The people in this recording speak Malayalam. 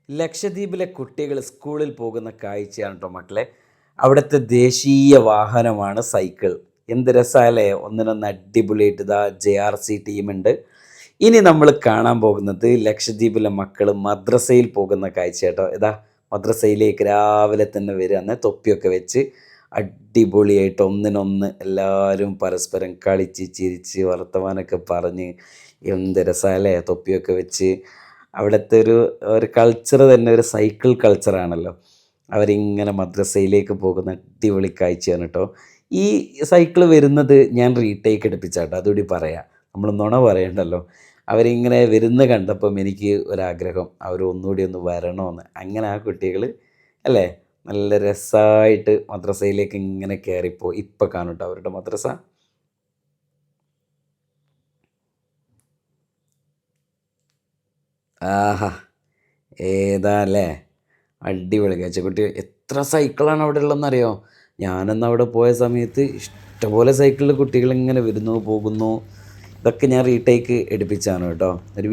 ലക്ഷദ്വീപിലെ കുട്ടികൾ സ്കൂളിൽ പോകുന്ന കാഴ്ചയാണ് കേട്ടോ മക്കളെ. അവിടുത്തെ ദേശീയ വാഹനമാണ് സൈക്കിൾ. എന്ത് രസമല്ലേ, ഒന്നിനൊന്ന് അടിപൊളിയായിട്ട് ഇതാ JRC ടീമുണ്ട്. ഇനി നമ്മൾ കാണാൻ പോകുന്നത് ലക്ഷദ്വീപിലെ മക്കൾ മദ്രസയിൽ പോകുന്ന കാഴ്ച കേട്ടോ. ഇതാ മദ്രസയിലേക്ക് രാവിലെ തന്നെ വരികയെന്ന് തൊപ്പിയൊക്കെ വെച്ച് അടിപൊളിയായിട്ട് ഒന്നിനൊന്ന് എല്ലാവരും പരസ്പരം കളിച്ച് ചിരിച്ച് വർത്തമാനമൊക്കെ പറഞ്ഞ് എന്ത് രസമല്ലേ, തൊപ്പിയൊക്കെ വെച്ച്. അവിടുത്തെ ഒരു കൾച്ചർ തന്നെ ഒരു സൈക്കിൾ കൾച്ചറാണല്ലോ. അവരിങ്ങനെ മദ്രസയിലേക്ക് പോകുന്ന അടിപൊളി കാഴ്ചയാണ് കേട്ടോ. ഈ സൈക്കിൾ വരുന്നത് ഞാൻ റീടേക്ക് എടുപ്പിച്ചാട്ടോ, അതുകൂടി പറയാം. നമ്മൾ നുണ പറയണ്ടല്ലോ. അവരിങ്ങനെ വരുന്ന കണ്ടപ്പം എനിക്ക് ഒരാഗ്രഹം അവർ ഒന്നുകൂടി ഒന്ന് വരണമെന്ന്. അങ്ങനെ ആ കുട്ടികൾ അല്ലേ നല്ല രസമായിട്ട് മദ്രസയിലേക്ക് ഇങ്ങനെ കയറിപ്പോ. ഇപ്പം കാണും കേട്ടോ അവരുടെ മദ്രസ. ആഹാ, ഏതാ അല്ലേ, അടിപൊളി കാഴ്ച. കുട്ടി എത്ര സൈക്കിളാണ് അവിടെ ഉള്ളതെന്നറിയോ. ഞാനന്ന് അവിടെ പോയ സമയത്ത് ഇഷ്ടംപോലെ സൈക്കിളിൽ കുട്ടികളിങ്ങനെ വരുന്നു പോകുന്നു. ഇതൊക്കെ ഞാൻ റീടേക്ക് എടുപ്പിച്ചാണ് കേട്ടോ. ഒരു